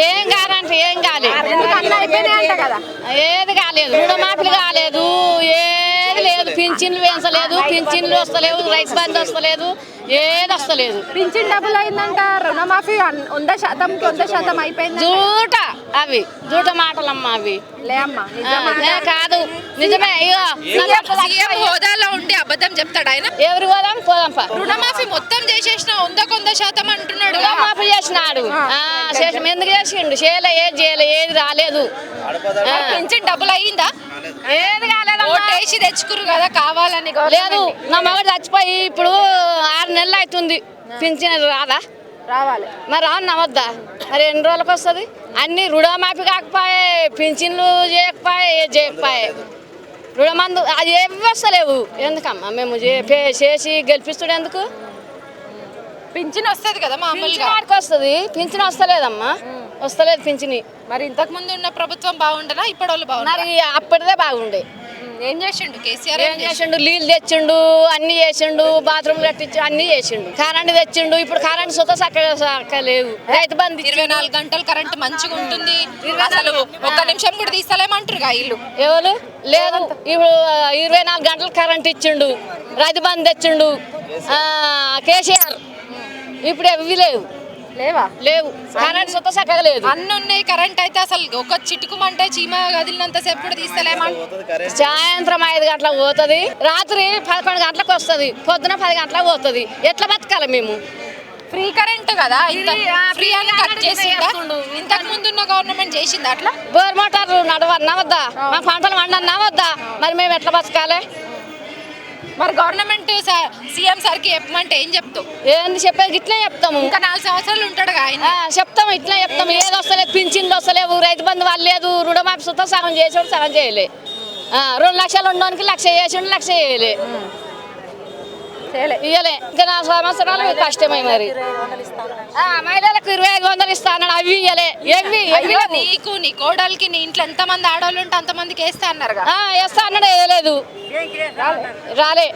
ఏం కాదంటే ఏం కాలేదు, ఏది కాలేదు, రుణమాఫీలు కాలేదు, ఏది లేదు, పింఛన్లు పెంచలేదు, పింఛన్లు వస్తలేవు, రైతు బంధు వస్తలేదు, ఏది వస్తలేదు. పింఛన్ డబ్బులు అయిందంట, రుణమాఫీ 100%కి 100% అయిపోయింది. జూట అవి, జూట మాటలమ్మా అవి. లేమ్మా కాదు, నిజమే. అయ్యో హోదాలో ఉండి అబద్ధం చెప్తాడు ఆయన. ఎవరి పోదాం పోదాంపా. రుణమాఫీ మొత్తం చేసేసిన 100% అంటున్నాడు. రుణమాఫీ చేసినాడు, చేసిన ఎందుకు చేసిండు? చేయలే, ఏది చేయలే, ఏది రాలేదు. పింఛన్ డబ్బులు అయ్యిందా? ఏది కాలేదు. ఓటేసి తెచ్చుకురు కదా కావాలని. లేదు, నా మగడు చచ్చిపోయి ఇప్పుడు 6 నెలలు అవుతుంది. పింఛన్ రాదా? రావాలి. మరి రాను వద్దా? మరి ఎన్ని రోజులకు వస్తుంది? అన్ని రుణమాఫీ కాకపోయే, పింఛన్లు చేయకపోయే, ఏది చేయకపోయే, రుణమందు అది ఏవి వస్తలేవు. ఎందుకమ్మా మేము చేసి గెలిపిస్తుడు ఎందుకు? పింఛన్ వస్తుంది కదా మామూలుగా. వస్తుంది, పింఛన్ వస్తలేదమ్మా, వస్తలేదు పింఛని. మరి ఇంతకు ముందు ఉన్న ప్రభుత్వం బాగుండనా ఇప్పుడు వాళ్ళు బాగున్నారు? మరి అప్పటిదే బాగుండే. ఏం చేసిండు కేసీఆర్? ఏం చేసిండు? నీళ్ళు తెచ్చిండు, అన్ని చేసిండు, బాత్రూమ్ కట్టించు, అన్ని చేసిండు, కరెంట్ తెచ్చిండు. ఇప్పుడు కరెంట్ సుత సక్కలేదు. రైతు బంధు 24 గంటలు కరెంట్ మంచిగా ఉంటుంది. అసలు ఒక్క నిమిషం కూడా తీస్తలేమంటారు ఇల్లు. ఎవరు లేదు. ఇప్పుడు 24 గంటలు కరెంట్ ఇచ్చిండు, రైతు బంధు తెచ్చిండు కేసీఆర్. ఇప్పుడు ఎవి లేవు, లేవు, కరెంట్ సుత సక్కగా లేదు. అన్ని ఉన్నాయి, కరెంట్ అయితే అసలు ఒక చిటుకుమంటే చీమ కదిలినంత సేపు కూడా తీస్తలేమంటారు. సాయంత్రం 5 గంటలకు పోతుంది, రాత్రి 11 గంటలకు వస్తుంది, పొద్దున 10 గంటలకు పోతుంది. ఎట్లా బతకాలి మేము? ఫ్రీ కరెంట్ కదా, ఫ్రీ అని కట్ చేసిందా? ఇంతకు ముందు ఉన్న గవర్నమెంట్ చేసింది అట్లా? బోర్ మోటార్ నడవద్దా? మా పంటలు వండన్నా వద్దా? మరి మేము ఎట్లా బతకాలి? మరి గవర్నమెంట్ సీఎం సార్కి చెప్పమంటే ఏం చెప్తావు? ఏంది చెప్పేది? ఇట్లే చెప్తాము. ఇంకా 4 సంవత్సరాలు ఉంటాడు ఆయన. చెప్తాము, ఇట్లా చెప్తాము. ఏది వస్తలేదు, పింఛన్లు వస్తలేవు, రైతు బంధు వాళ్ళు లేదు, రుణమాఫీ సుతా సగం చేసాడు, సగం చేయలే. 2 లక్షలు ఉండడానికి 1 లక్ష చేసిండు, 1 లక్ష చేయలే, ఇయ్యలే. ఇంకా 4 సంవత్సరాలు కష్టమే. మరి మహిళలకు 2500 ఇస్తా అన్నాడు, అవి ఇయ్యలే. నీకు నీ కోడలికి నీ ఇంట్లో ఎంతమంది ఆడవాళ్ళు ఉంటే అంతమందికి వేస్తా అన్నారు. వేస్తా అన్నాడు, వేయలేదు, రాలే.